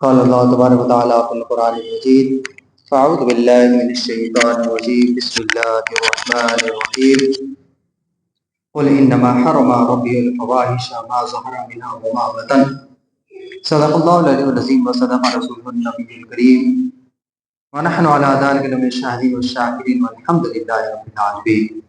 قال اللہ تبارک و تعالیٰ فی القرآن المجید فاعوذ باللہ من الشیطان الرجیم بسم اللہ الرحمن الرحیم قل انما حرم ربی الفواحش ما ظہر منها وما بطن صدق اللہ العلی العظیم وصدق رسولہ النبی الکریم ونحن علی ذلک لمن الشاہدین والشاکرین والحمد للہ رب العالمین۔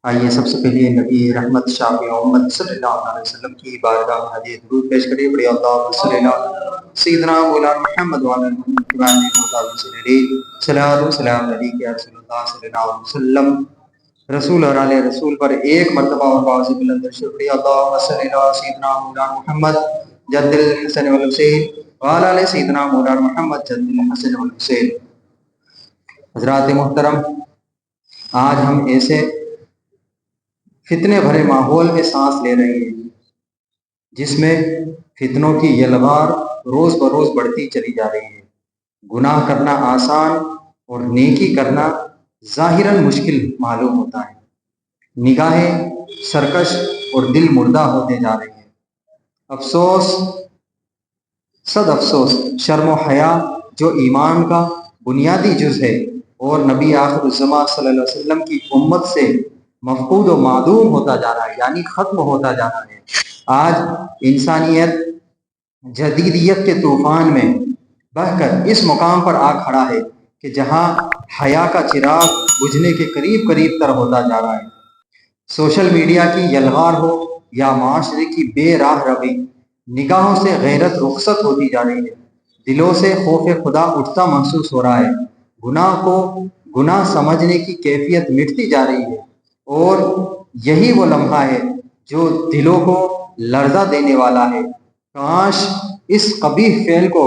آئیے سب سے پہلے نبی رحمت شافع امت صلی اللہ علیہ وسلم کی بارگاہ میں حدیث درود پیش کریے۔ بڑی اللہ صلی اللہ سیدنا مولانا محمد وعلی صلاۃ و سلام علیک یا رسول اللہ صلی اللہ علیہ وسلم۔ رسول اور آل رسول پر ایک مرتبہ اور باعث بلند درشد پڑھیے۔ اللہ صلی اللہ سیدنا مولانا محمد جد الحسن والحسین وعلی آل سیدنا مولانا محمد جد الحسن والحسین۔ حضرات محترم، آج ہم ایسے فتنے بھرے ماحول میں سانس لے رہے ہیں جس میں فتنوں کی یلغار روز بروز بڑھتی چلی جا رہی ہے۔ گناہ کرنا آسان اور نیکی کرنا ظاہراً مشکل معلوم ہوتا ہے۔ نگاہیں سرکش اور دل مردہ ہوتے جا رہے ہیں۔ افسوس، صد افسوس، شرم و حیا جو ایمان کا بنیادی جز ہے اور نبی آخر الزماں صلی اللہ علیہ وسلم کی امت سے مفقود و معدوم ہوتا جا رہا ہے، یعنی ختم ہوتا جا رہا ہے۔ آج انسانیت جدیدیت کے طوفان میں بہہ کر اس مقام پر آ کھڑا ہے کہ جہاں حیا کا چراغ بجھنے کے قریب قریب تر ہوتا جا رہا ہے۔ سوشل میڈیا کی یلغار ہو یا معاشرے کی بے راہ روی، نگاہوں سے غیرت رخصت ہوتی جا رہی ہے، دلوں سے خوف خدا اٹھتا محسوس ہو رہا ہے، گناہ کو گناہ سمجھنے کی کیفیت مٹتی جا رہی ہے، اور یہی وہ لمحہ ہے جو دلوں کو لرزہ دینے والا ہے۔ کاش اس قبیح فعل کو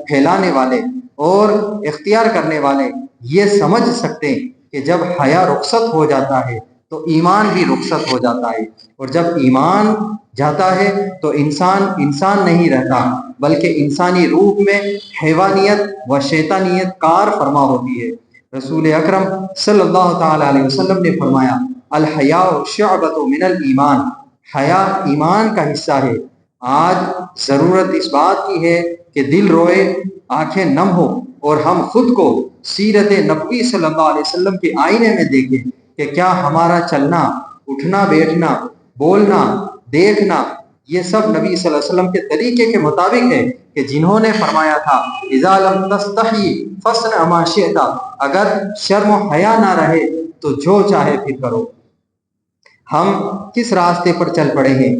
پھیلانے والے اور اختیار کرنے والے یہ سمجھ سکتے کہ جب حیا رخصت ہو جاتا ہے تو ایمان بھی رخصت ہو جاتا ہے، اور جب ایمان جاتا ہے تو انسان نہیں رہتا، بلکہ انسانی روح میں حیوانیت و شیطانیت کار فرما ہوتی ہے۔ رسول اکرم صلی اللہ تعالی علیہ وسلم نے فرمایا، الحیاء شعبۃ من الایمان، حیا ایمان کا حصہ ہے۔ آج ضرورت اس بات کی ہے کہ دل روئے، آنکھیں نم ہو، اور ہم خود کو سیرت نبوی صلی اللہ علیہ وسلم کے آئینے میں دیکھیں کہ کیا ہمارا چلنا، اٹھنا بیٹھنا، بولنا، دیکھنا، یہ سب نبی صلی اللہ علیہ وسلم کے طریقے کے مطابق ہے کہ جنہوں نے فرمایا تھا اذا لم تستحی فاصنع ما شئت، اگر شرم و حیا نہ رہے تو جو چاہے پھر کرو۔ ہم کس راستے پر چل پڑے ہیں؟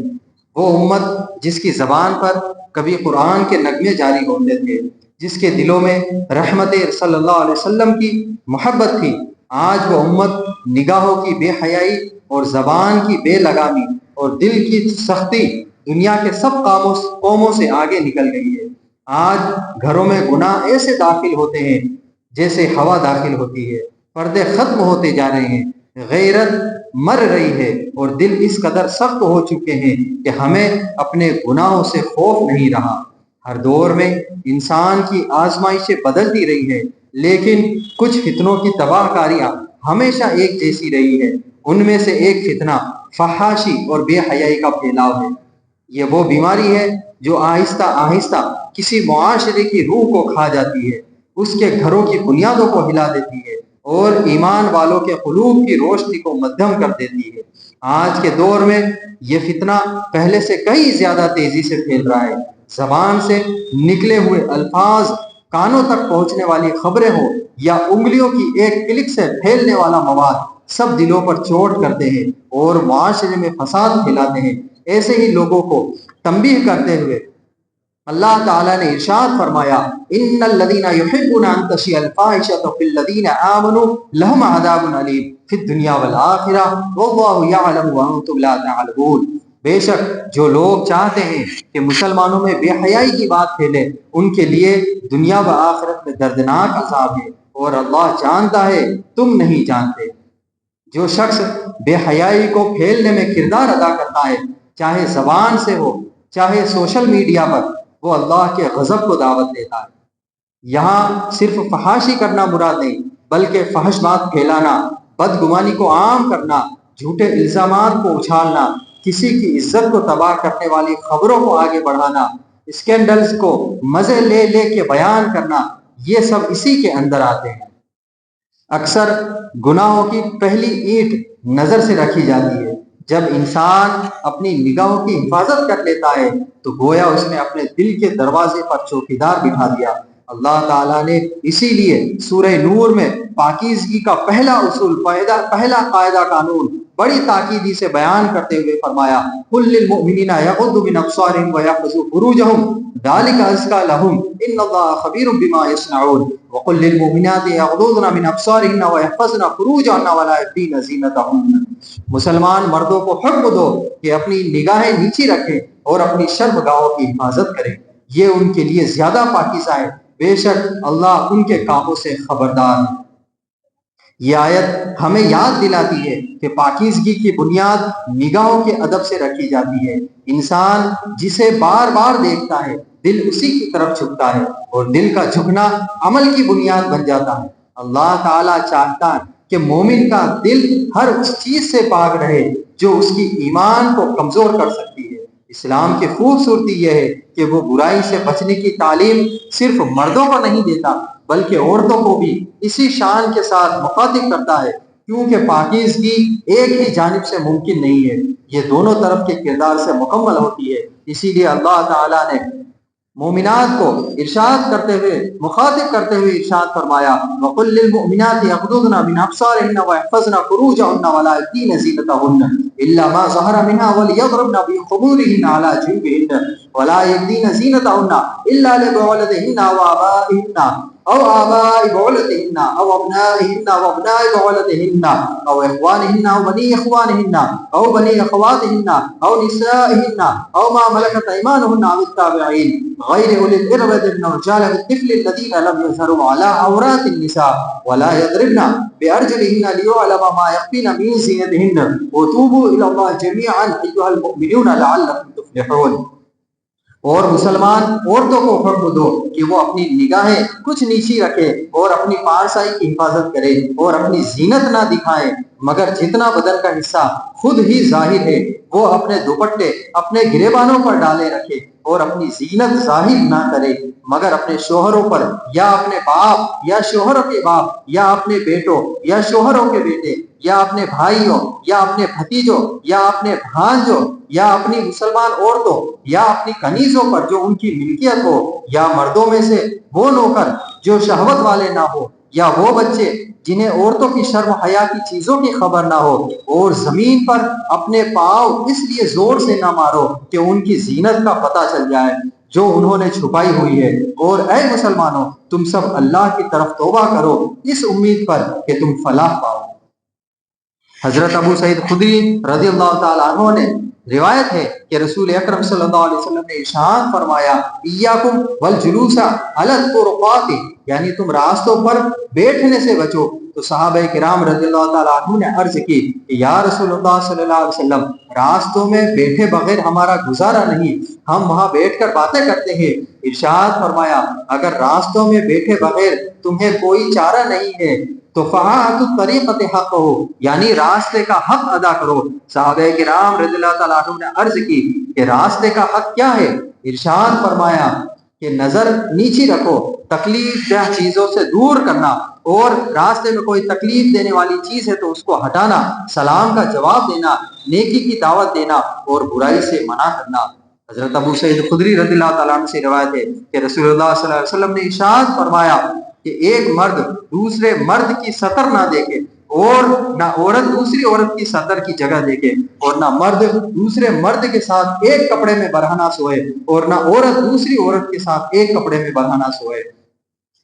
وہ امت جس کی زبان پر کبھی قرآن کے نغمے جاری ہوتے تھے، جس کے دلوں میں رحمت صلی اللہ علیہ وسلم کی محبت تھی، آج وہ امت نگاہوں کی بے حیائی اور زبان کی بے لگامی اور دل کی سختی دنیا کے سب قوموں سے آگے نکل گئی ہے۔ آج گھروں میں گناہ ایسے داخل ہوتے ہیں جیسے ہوا داخل ہوتی ہے، پردے ختم ہوتے جا رہے ہیں، غیرت مر رہی ہے، اور دل اس قدر سخت ہو چکے ہیں کہ ہمیں اپنے گناہوں سے خوف نہیں رہا۔ ہر دور میں انسان کی آزمائشیں بدلتی رہی ہے، لیکن کچھ فتنوں کی تباہ کاریاں ہمیشہ ایک جیسی رہی ہے۔ ان میں سے ایک فتنہ فحاشی اور بے حیائی کا پھیلاؤ ہے۔ یہ وہ بیماری ہے جو آہستہ آہستہ کسی معاشرے کی روح کو کھا جاتی ہے، اس کے گھروں کی بنیادوں کو ہلا دیتی ہے، اور ایمان والوں کے قلوب کی روشنی کو مدھم کر دیتی ہے۔ آج کے دور میں یہ فتنہ پہلے سے کئی زیادہ تیزی سے پھیل رہا ہے۔ زبان سے نکلے ہوئے الفاظ، کانوں تک پہنچنے والی خبریں ہوں یا انگلیوں کی ایک کلک سے پھیلنے والا مواد، سب دلوں پر چوٹ کرتے ہیں اور معاشرے میں فساد پھیلاتے ہیں۔ ایسے ہی لوگوں کو تنبیہ کرتے ہوئے اللہ تعالیٰ نے ارشاد فرمایا، ان الذین یحبون ان تشیع الفاحشۃ فی الذین آمنوا لہم عذاب علیم فی الدنیا والآخرہ واللہ یعلم وانتم لا تعلمون۔ بے شک جو لوگ چاہتے ہیں کہ مسلمانوں میں بے حیائی کی بات پھیلے، ان کے لیے دنیا و آخرت میں دردناک عذاب ہے، اور اللہ جانتا ہے تم نہیں جانتے۔ جو شخص بے حیائی کو پھیلنے میں کردار ادا کرتا ہے، چاہے زبان سے ہو چاہے سوشل میڈیا پر، وہ اللہ کے غضب کو دعوت دیتا ہے۔ یہاں صرف فحاشی کرنا مراد نہیں، بلکہ فحش بات پھیلانا، بدگمانی کو عام کرنا، جھوٹے الزامات کو اچھالنا، کسی کی عزت کو تباہ کرنے والی خبروں کو آگے بڑھانا، اسکینڈلز کو مزے لے لے کے بیان کرنا، یہ سب اسی کے اندر آتے ہیں۔ اکثر گناہوں کی پہلی اینٹ نظر سے رکھی جاتی ہے۔ جب انسان اپنی نگاہوں کی حفاظت کر لیتا ہے تو گویا اس نے اپنے دل کے دروازے پر چوکیدار بٹھا دیا۔ اللہ تعالیٰ نے اسی لیے سورہ نور میں پاکیزگی کا پہلا اصول، پہلا قاعدہ قانون بڑی تاکیدی سے بیان کرتے ہوئے فرمایا، قل للمؤمنین یغضوا من ابصارهم ویحفظوا فروجهم ذلک ازکی لهم ان اللہ خبیر بما یصنعون وقل للمؤمنات یغضضن من ابصارهن ویحفظن فروجهن ولا یبدین زینتهن۔ مسلمان مردوں کو حکم دو کہ اپنی نگاہیں نیچی رکھیں اور اپنی شرمگاہوں کی حفاظت کریں، یہ ان کے لیے زیادہ پاکیزہ ہے، بے شک اللہ ان کے کاموں سے خبردار ہے۔ یہ آیت ہمیں یاد دلاتی ہے کہ پاکیزگی کی بنیاد نگاہوں کے ادب سے رکھی جاتی ہے۔ انسان جسے بار بار دیکھتا ہے دل اسی کی طرف جھکتا ہے، اور دل کا جھکنا عمل کی بنیاد بن جاتا ہے۔ اللہ تعالیٰ چاہتا ہے کہ مومن کا دل ہر اس چیز سے پاک رہے جو اس کی ایمان کو کمزور کر سکتی ہے۔ اسلام کی خوبصورتی یہ ہے کہ وہ برائی سے بچنے کی تعلیم صرف مردوں کو نہیں دیتا بلکہ عورتوں کو بھی اسی شان کے ساتھ مخاطب کرتا ہے، کیونکہ پاکیزگی ایک ہی جانب سے ممکن نہیں ہے، یہ دونوں طرف کے کردار سے مکمل ہوتی ہے۔ اسی لیے اللہ تعالیٰ نے مومنات کو ارشاد کرتے ہوئے، مخاطب کرتے ہوئے ارشاد فرمایا، وَقُلْ لِلْمُؤْمِنَاتِ يَغْضُضْنَ مِنْ أَبْصَارِهِنَّ وَيَحْفَظْنَ فُرُوجَهُنَّ وَلَا يُبْدِينَ زِينَتَهُنَّ إِلَّا مَا ظَهَرَ مِنْهَا وَلْيَضْرِبْنَ بِخُمُورِهِنَّ عَلَى جُيُوبِهِنَّ وَلَا يُبْدِينَ زِينَتَهُنَّ إِلَّا لِبُعُولَتِهِنَّ وَآبَائِهِنَّ أو آباء بعولتهن أو أبنائهن وأبناء بعولتهن أو إخوانهن أو بني إخوانهن أو بني أخواتهن أو نسائهن أو ما ملكت أيمانهن أو التابعين غير أولي الإربة من الرجال والطفل الذين لم يظهروا على عورات النساء ولا يضربن بأرجلهن ليعلم ما يخفين من زينتهن وتوبوا إلى الله جميعا أيها المؤمنون لعلكم تفلحون۔ اور مسلمان عورتوں کو حکم دو کہ وہ اپنی نگاہیں کچھ نیچی رکھے اور اپنی پارسائی کی حفاظت کرے اور اپنی زینت نہ دکھائے، مگر جتنا بدن کا حصہ خود ہی ظاہر ہے وہ اپنے دوپٹے اپنے گریبانوں پر ڈالے رکھے، اور اپنی زینت ظاہر نہ کرے مگر اپنے شوہروں پر یا اپنے باپ یا شوہروں کے باپ یا اپنے بیٹوں یا شوہروں کے بیٹے یا اپنے بھائیوں یا اپنے بھتیجوں یا اپنے بھانجوں یا اپنی مسلمان عورتوں یا اپنی کنیزوں پر جو ان کی ملکیت ہو، یا مردوں میں سے وہ نوکر جو شہوت والے نہ ہو، یا وہ بچے جنہیں عورتوں کی شرم و حیا کی چیزوں کی خبر نہ ہو، اور زمین پر اپنے پاؤں اس لیے زور سے نہ مارو کہ ان کی زینت کا پتہ چل جائے جو انہوں نے چھپائی ہوئی ہے۔ اور اے مسلمانوں، تم سب اللہ کی طرف توبہ کرو اس امید پر کہ تم فلاح پاؤ۔ حضرت ابو سعید خدری رضی اللہ تعالیٰ عنہ نے روایت ہے کہ رسول اکرم صلی اللہ علیہ وسلم نے ارشاد فرمایا، ایاکم والجلوس علی الطرقات، یعنی تم راستوں پر بیٹھنے سے بچو۔ تو صحابہ کرام رضی اللہ تعالیٰ عنہ نے عرض کی کہ یا رسول اللہ صلی اللہ علیہ وسلم، راستوں میں بیٹھے بغیر ہمارا گزارا نہیں، ہم وہاں بیٹھ کر باتیں کرتے ہیں۔ ارشاد فرمایا، اگر راستوں میں بیٹھے بغیر تمہیں کوئی چارہ نہیں ہے تو فَعَاعَتُ الطَّرِيقَةِ حَقَّهُ، یعنی راستے کا حق ادا کرو۔ صحابہ کرام رضی اللہ تعالیٰ عنہ نے عرض کی کہ راستے کا حق کیا ہے؟ ارشاد فرمایا کہ نظر نیچی رکھو، تکلیف دہ چیزوں سے دور کرنا، اور راستے میں کوئی تکلیف دینے والی چیز ہے تو اس کو ہٹانا، سلام کا جواب دینا، نیکی کی دعوت دینا، اور برائی سے منع کرنا۔ حضرت ابو سعید خدری رضی اللہ تعالیٰ عنہ سے روایت ہے کہ رسول اللہ صلی اللہ علیہ وسلم نے ارشاد فرمایا کہ ایک مرد دوسرے مرد کی سطر نہ دیکھے، اور نہ عورت دوسری عورت کی سطر کی جگہ دیکھے، اور نہ مرد دوسرے مرد کے ساتھ ایک کپڑے میں برہنہ سوئے، اور نہ عورت دوسری عورت کے ساتھ ایک کپڑے میں برہنہ سوئے۔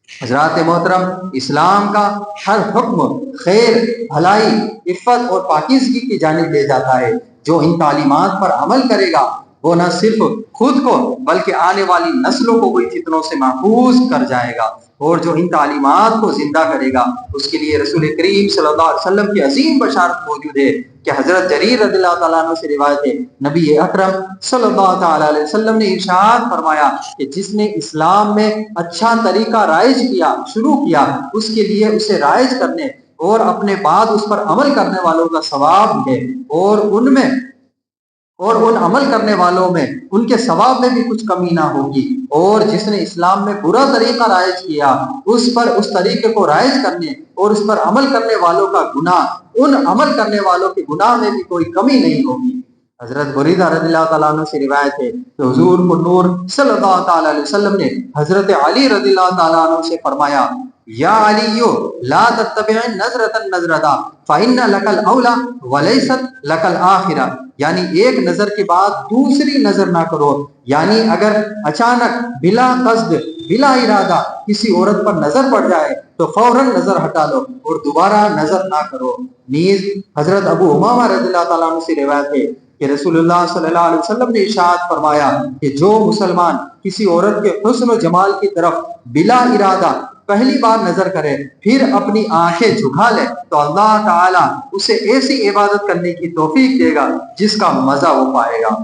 حضرات محترم، اسلام کا ہر حکم خیر، بھلائی، عفت اور پاکیزگی کی جانب لے جاتا ہے۔ جو ان تعلیمات پر عمل کرے گا وہ نہ صرف خود کو بلکہ آنے والی نسلوں کو کوئی فتنوں سے محفوظ کر جائے گا، اور جو ان تعلیمات کو زندہ کرے گا اس کے لیے رسول کریم صلی اللہ علیہ وسلم کی عظیم بشارت موجود ہے کہ حضرت جریر رضی اللہ تعالیٰ عنہ سے روایت ہے، نبی اکرم صلی اللہ تعالیٰ علیہ وسلم نے ارشاد فرمایا کہ جس نے اسلام میں اچھا طریقہ رائج کیا، شروع کیا، اس کے لیے اسے رائج کرنے اور اپنے بعد اس پر عمل کرنے والوں کا ثواب ہے، اور ان میں اور ان عمل کرنے والوں میں ان کے ثواب میں بھی کچھ کمی نہ ہوگی، اور جس نے اسلام میں برا طریقہ رائج کیا اس پر اس طریقے کو رائج کرنے اور اس پر عمل کرنے والوں کا گناہ ان عمل کرنے والوں کے گناہ میں بھی کوئی کمی نہیں ہوگی۔ حضرت بریدہ رضی اللہ تعالیٰ عنہ سے روایت ہے کہ حضور کو نور صلی اللہ تعالیٰ علیہ وسلم نے حضرت علی رضی اللہ تعالیٰ عنہ سے فرمایا، یا علی لا تتبع نظرۃ نظرۃ فإن لك الاولى وليست لك الاخرہ، یعنی ایک نظر کے بعد دوسری نظر نہ کرو، یعنی اگر اچانک بلا قصد بلا ارادہ کسی عورت پر نظر پڑ جائے تو فوراً نظر ہٹا لو اور دوبارہ نظر نہ کرو۔ نیز حضرت ابو امامہ رضی اللہ تعالیٰ عنہ سے روایت ہے کہ رسول اللہ صلی اللہ علیہ وسلم نے ارشاد فرمایا کہ جو مسلمان کسی عورت کے حسن و جمال کی طرف بلا ارادہ پہلی بار نظر کرے پھر اپنی آنکھیں جھکا لے تو اللہ تعالیٰ اسے ایسی عبادت کرنے کی توفیق دے گا جس کا مزہ وہ پائے گا۔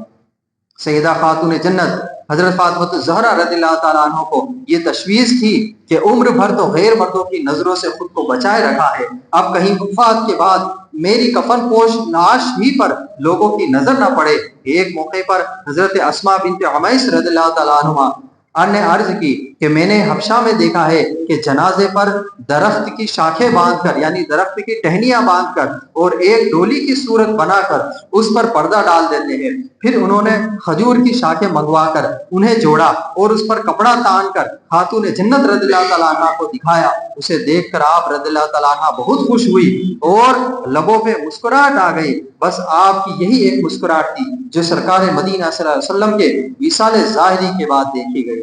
سیدہ خاتون جنت حضرت فاطمہ الزہرا رضی اللہ تعالیٰ عنہ کو یہ تشویش تھی کہ عمر بھر تو غیر مردوں کی نظروں سے خود کو بچائے رکھا ہے، اب کہیں وفات کے بعد میری کفن پوش لاش ہی پر لوگوں کی نظر نہ پڑے۔ ایک موقع پر حضرت اسماء بنت عمیس رضی اللہ تعالیٰ عنہ نے عرض کی کہ میں نے حبشہ میں دیکھا ہے کہ جنازے پر درخت کی شاخیں باندھ کر یعنی درخت کی ٹہنیاں باندھ کر اور ایک ڈولی کی صورت بنا کر اس پر پردہ ڈال دیتے ہیں، پھر انہوں نے کھجور کی شاخیں منگوا کر انہیں جوڑا اور اس پر کپڑا تان کر خاتون جنت رضی اللہ تعالیٰ عنہ کو دکھایا۔ اسے دیکھ کر آپ رضی اللہ تعالیٰ عنہ بہت خوش ہوئی اور لبوں پہ مسکراہٹ آ گئی، بس آپ کی یہی ایک مسکراہٹ تھی جو سرکار مدینہ صلی اللہ علیہ وسلم کے وصال ظاہری کے بعد دیکھی گئی۔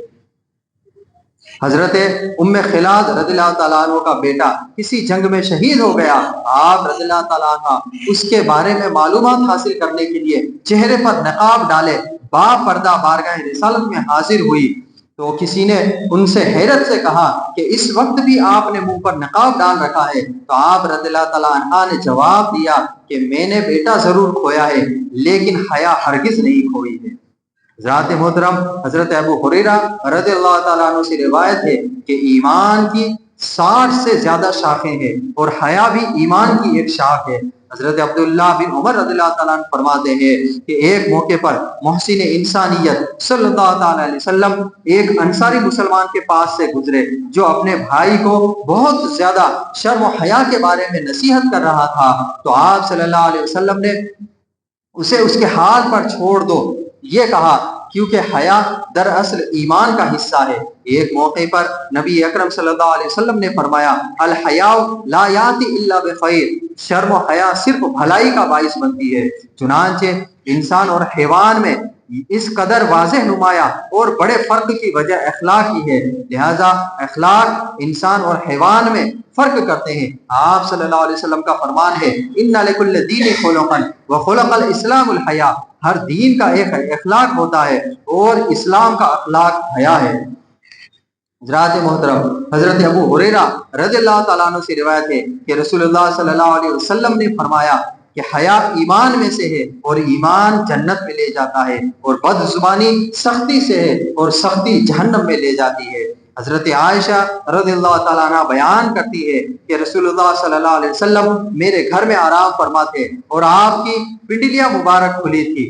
حضرت ام خلاد رضی اللہ تعالیٰ عنہ کا بیٹا کسی جنگ میں شہید ہو گیا، آپ رضی اللہ تعالیٰ عنہ اس کے بارے میں معلومات حاصل کرنے کے لیے چہرے پر نقاب ڈالے با پردہ بارگاہ رسالت میں حاضر ہوئی تو کسی نے ان سے حیرت سے کہا کہ اس وقت بھی آپ نے منہ پر نقاب ڈال رکھا ہے، تو آپ رضی اللہ تعالیٰ عنہ نے جواب دیا کہ میں نے بیٹا ضرور کھویا ہے لیکن حیا ہرگز نہیں کھوئی ہے۔ ذات محترم حضرت ابو ہریرہ رضی اللہ تعالیٰ عنہ سے روایت ہے کہ ایمان کی 60 سے زیادہ شاخیں ہیں اور حیا بھی ایمان کی ایک شاخ ہے۔ حضرت عبداللہ بن عمر رضی اللہ تعالیٰ عنہ فرماتے ہیں کہ ایک موقع پر محسن انسانیت صلی اللہ تعالیٰ علیہ وسلم ایک انصاری مسلمان کے پاس سے گزرے جو اپنے بھائی کو بہت زیادہ شرم و حیا کے بارے میں نصیحت کر رہا تھا، تو آپ صلی اللہ علیہ وسلم نے اسے اس کے حال پر چھوڑ دو یہ کہا، کیونکہ حیا دراصل ایمان کا حصہ ہے۔ ایک موقع پر نبی اکرم صلی اللہ علیہ وسلم نے فرمایا، الحیاء لا یاتی الا بخیر، شرم و حیا صرف بھلائی کا باعث بنتی ہے۔ چنانچہ انسان اور حیوان میں اس قدر واضح نمایاں اور بڑے فرق کی وجہ اخلاق ہی ہے، لہذا اخلاق انسان اور حیوان میں فرق کرتے ہیں۔ آپ صلی اللہ علیہ وسلم کا فرمان ہے، ان لکل دین خلقا وخلق الاسلام الحیا، ہر دین کا ایک اخلاق ہوتا ہے اور اسلام کا اخلاق حیا ہے۔ حضرات محترم حضرت ابو ہریرہ رضی اللہ تعالیٰ عنہ سے روایت ہے کہ رسول اللہ صلی اللہ علیہ وسلم نے فرمایا کہ حیا ایمان میں سے ہے اور ایمان جنت میں لے جاتا ہے، اور بد زبانی سختی سے ہے اور سختی جہنم میں لے جاتی ہے۔ حضرت عائشہ رضی اللہ تعالیٰ عنہ بیان کرتی ہے کہ رسول اللہ صلی اللہ علیہ وسلم میرے گھر میں آرام فرما تھے اور آپ کی پنڈلیاں مبارک کھلی تھی۔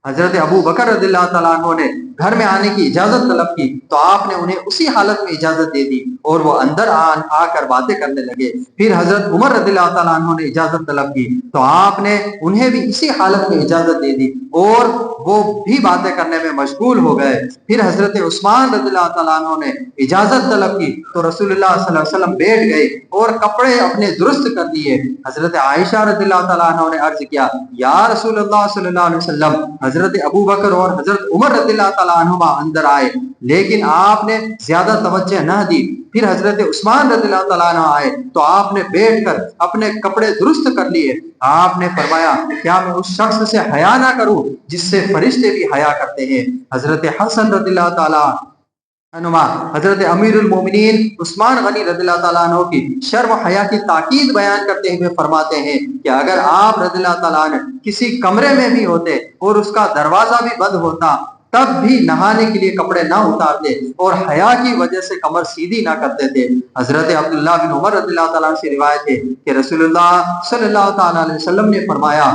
حضرت ابو بکر رضی اللہ تعالیٰ عنہ نے گھر میں آنے کی اجازت طلب کی تو آپ نے انہیں اسی حالت میں اجازت دے دی اور وہ اندر آ کر باتیں کرنے لگے۔ پھر حضرت عمر رضی اللہ تعالیٰ عنہ نے اجازت طلب کی تو آپ نے انہیں بھی اسی حالت میں اجازت دے دی اور وہ بھی باتیں کرنے میں مشغول ہو گئے۔ پھر حضرت عثمان رضی اللہ تعالیٰ عنہ نے اجازت طلب کی تو رسول اللہ صلی اللہ علیہ وسلم بیٹھ گئے اور کپڑے اپنے درست کر دیے۔ حضرت عائشہ رضی اللہ تعالیٰ عنہ نے عرض کیا، یا رسول اللہ صلی اللہ علیہ وسلم، حضرت ابو بکر اور حضرت عمر رضی اللہ تعالیٰ عنہما اندر آئے لیکن آپ نے زیادہ توجہ نہ دی۔ پھر حضرت عثمان رضی اللہ تعالیٰ عنہ آئے تو آپ نے بیٹھ کر اپنے کپڑے درست کر لیے۔ آپ نے فرمایا، کیا میں اس شخص سے حیا نہ کروں جس سے فرشتے بھی حیا کرتے ہیں؟ حضرت حسن رضی اللہ تعالیٰ عنہ حضرت امیر المومنین عثمان غنی رضی اللہ تعالیٰ عنہ کی شرم و حیا کی تاکید بیان کرتے ہوئے فرماتے ہیں کہ اگر آپ رضی اللہ تعالیٰ عنہ کسی کمرے میں بھی ہوتے اور اس کا دروازہ بھی بند ہوتا تب بھی نہانے کے لیے کپڑے نہ اتارتے اور حیا کی وجہ سے کمر سیدھی نہ کرتے تھے۔ حضرت عبداللہ بن عمر رضی اللہ تعالیٰ عنہ سے روایت ہے کہ رسول اللہ صلی اللہ تعالیٰ علیہ وسلم نے فرمایا،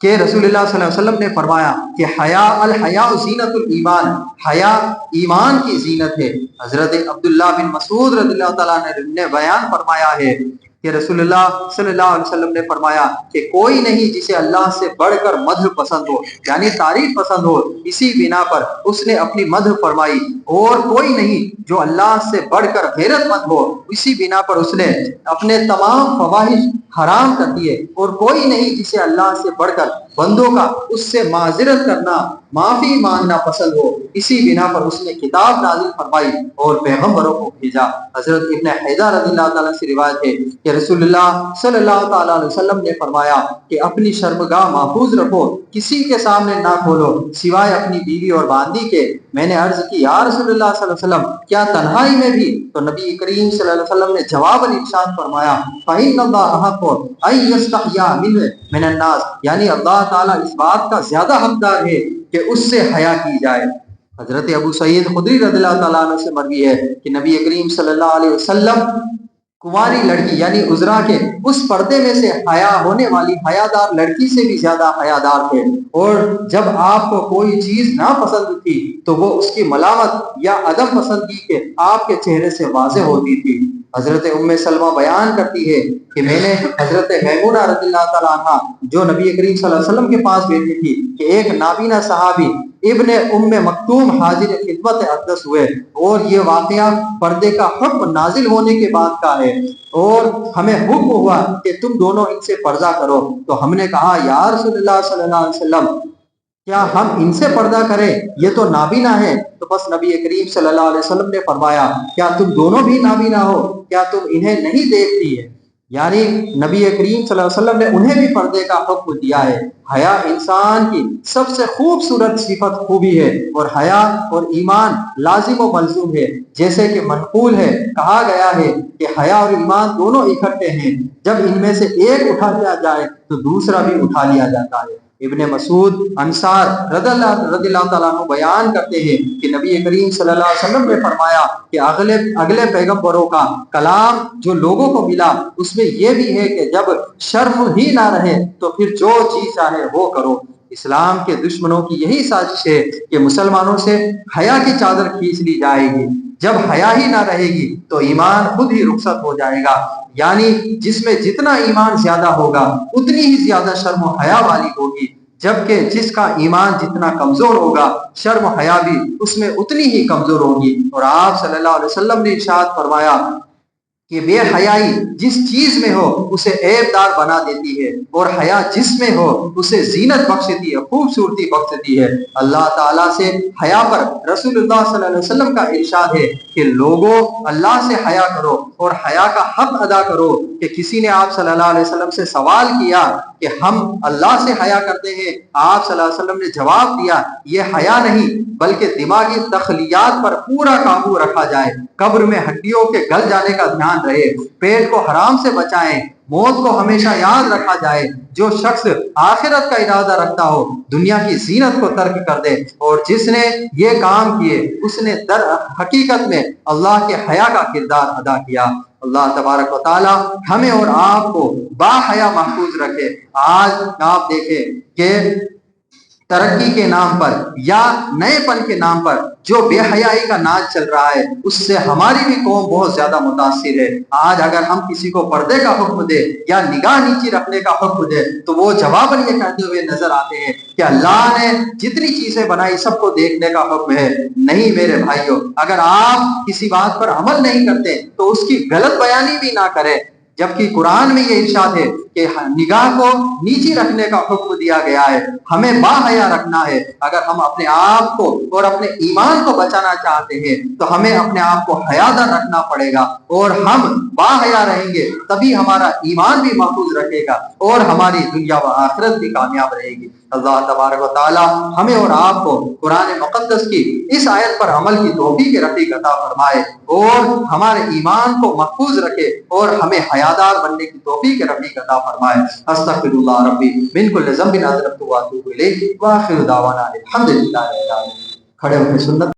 کہ رسول اللہ صلی اللہ علیہ وسلم نے فرمایا کہ الحیاء زینت الایمان، حیا ایمان کی زینت ہے۔ حضرت عبداللہ بن مسعود رضی اللہ تعالیٰ نے بیان فرمایا ہے کہ رسول اللہ صلی اللہ علیہ وسلم نے فرمایا کہ کوئی نہیں جسے اللہ سے بڑھ کر مدح پسند ہو، یعنی تعریف پسند ہو، اسی بنا پر اس نے اپنی مدح فرمائی، اور کوئی نہیں جو اللہ سے بڑھ کر غیرت مند ہو، اسی بنا پر اس نے اپنے تمام فواحش حرام کر دیے، اور کوئی نہیں جسے اللہ سے بڑھ کر بندوں کا اس سے معذرت کرنا، معافی مانگنا پسند ہو، اسی بنا پر اس نے کتاب نازل فرمائی اور پیغمبروں کو بھیجا۔ حضرت ابن حیدر رضی اللہ تعالیٰ سے روایت ہے کہ رسول اللہ صلی اللہ تعالیٰ علیہ وسلم نے فرمایا کہ اپنی شرمگاہ محفوظ رکھو، کسی کے سامنے نہ کھولو سوائے اپنی بیوی اور باندی کے۔ میں نے عرض کی یا رسول اللہ صلی اللہ علیہ وسلم کیا تنہائی میں بھی؟ تو نبی کریم صلی اللہ علیہ وسلم نے جواباً ارشاد فرمایا فَإِنَّ اللَّهَ أَحَقُّ أَن يَسْتَحْيَىٰ مِنْهُ مِنَ النَّاسِ، یعنی اللہ تعالیٰ اس بات کا زیادہ حقدار ہے کہ اس سے حیا کی جائے۔ حضرت ابو سعید خدری رضی اللہ تعالیٰ عنہ سے مروی ہے کہ نبی کریم صلی اللہ علیہ وسلم کنواری لڑکی یعنی عذرا کے اس پردے میں سے حیا ہونے والی حیادار لڑکی سے بھی زیادہ حیادار تھے، اور جب آپ کو کوئی چیز ناپسند تھی تو وہ اس کی ملامت یا عدم پسندگی کے آپ کے چہرے سے واضح ہوتی تھی۔ حضرت ام سلمہ بیان کرتی ہے کہ میں نے حضرت میمونہ رضی اللہ تعالیٰ عنہ جو نبی کریم صلی اللہ علیہ وسلم کے پاس بیٹھی تھی کہ ایک نابینا صحابی ابن ام مکتوم حاضر خدمت اقدس ہوئے، اور یہ واقعہ پردے کا حکم نازل ہونے کے بعد کا ہے، اور ہمیں حکم ہوا کہ تم دونوں ان سے پردہ کرو۔ تو ہم نے کہا یا رسول اللہ صلی اللہ علیہ وسلم کیا ہم ان سے پردہ کریں؟ یہ تو نابینا ہے۔ تو بس نبی کریم صلی اللہ علیہ وسلم نے فرمایا کیا تم دونوں بھی نابینا ہو؟ کیا تم انہیں نہیں دیکھتی ہے؟ یعنی نبی کریم صلی اللہ علیہ وسلم نے انہیں بھی پردے کا حکم دیا ہے۔ حیا انسان کی سب سے خوبصورت صفت خوبی ہے، اور حیا اور ایمان لازم و ملزوم ہے، جیسے کہ منقول ہے، کہا گیا ہے کہ حیا اور ایمان دونوں اکٹھے ہیں، جب ان میں سے ایک اٹھا لیا جائے تو دوسرا بھی اٹھا لیا جاتا ہے۔ ابن مسعود انصار رضی اللہ تعالیٰ عنہ بیان کرتے ہیں کہ نبی کریم صلی اللہ علیہ وسلم نے فرمایا کہ اگلے پیغمبروں کا کلام جو لوگوں کو ملا اس میں یہ بھی ہے کہ جب شرم ہی نہ رہے تو پھر جو چیز چاہے وہ کرو۔ اسلام کے دشمنوں کی یہی سازش ہے کہ مسلمانوں سے حیا کی چادر کھینچ لی جائے گی۔ جب حیا ہی نہ رہے گی تو ایمان خود ہی رخصت ہو جائے گا، یعنی جس میں جتنا ایمان زیادہ ہوگا اتنی ہی زیادہ شرم و حیا والی ہوگی، جبکہ جس کا ایمان جتنا کمزور ہوگا شرم و حیا بھی اس میں اتنی ہی کمزور ہوگی۔ اور آپ صلی اللہ علیہ وسلم نے ارشاد فرمایا کہ بے حیائی جس چیز میں ہو اسے عیب دار بنا دیتی ہے، اور حیا جس میں ہو اسے زینت بخشتی ہے، خوبصورتی بخشتی ہے۔ اللہ تعالیٰ سے حیا پر رسول اللہ صلی اللہ علیہ وسلم کا ارشاد ہے کہ لوگوں اللہ سے حیا کرو اور حیا کا حق ادا کرو۔ کہ کسی نے آپ صلی اللہ علیہ وسلم سے سوال کیا کہ ہم اللہ سے حیا کرتے ہیں، آپ صلی اللہ علیہ وسلم نے جواب دیا یہ حیا نہیں بلکہ دماغی تخلیات پر پورا قابو رکھا جائے، قبر میں ہڈیوں کے گل جانے کا دھیان رہے، پیٹ کو حرام سے بچائیں، موت کو ہمیشہ یاد رکھا جائے۔ جو شخص آخرت کا ارادہ رکھتا ہو دنیا کی زینت کو ترک کر دے، اور جس نے یہ کام کیے اس نے در حقیقت میں اللہ کے حیا کا کردار ادا کیا۔ اللہ تبارک و تعالی ہمیں اور آپ کو با حیا محفوظ رکھے۔ آج آپ دیکھیں کہ ترقی کے نام پر یا نئے پن کے نام پر جو بے حیائی کا ناچ چل رہا ہے اس سے ہماری بھی قوم بہت زیادہ متاثر ہے۔ آج اگر ہم کسی کو پردے کا حکم دے یا نگاہ نیچی رکھنے کا حکم دے تو وہ جواباً یہ کہتے ہوئے نظر آتے ہیں کہ اللہ نے جتنی چیزیں بنائی سب کو دیکھنے کا حکم ہے۔ نہیں میرے بھائیوں، اگر آپ کسی بات پر عمل نہیں کرتے تو اس کی غلط بیانی بھی نہ کریں، جبکہ قرآن میں یہ ارشاد ہے کہ نگاہ کو نیچی رکھنے کا حکم دیا گیا ہے، ہمیں با حیا رکھنا ہے۔ اگر ہم اپنے آپ کو اور اپنے ایمان کو بچانا چاہتے ہیں تو ہمیں اپنے آپ کو حیادار رکھنا پڑے گا، اور ہم با حیا رہیں گے تبھی ہمارا ایمان بھی محفوظ رکھے گا اور ہماری دنیا و آخرت بھی کامیاب رہے گی۔ اللہ تبارک و تعالی ہمیں اور آپ کو قرآن مقدس کی اس آیت پر عمل کی توفیق رفیق عطا فرمائے اور ہمارے ایمان کو محفوظ رکھے اور ہمیں حیادار بننے کی توفیق رفیق عطا فرمائے۔ استغفر اللہ ربی من کل ذنب اذنبت واتوب الیہ، واخر دعوانا الحمد للہ رب العالمین۔ کھڑے ہو کے سنت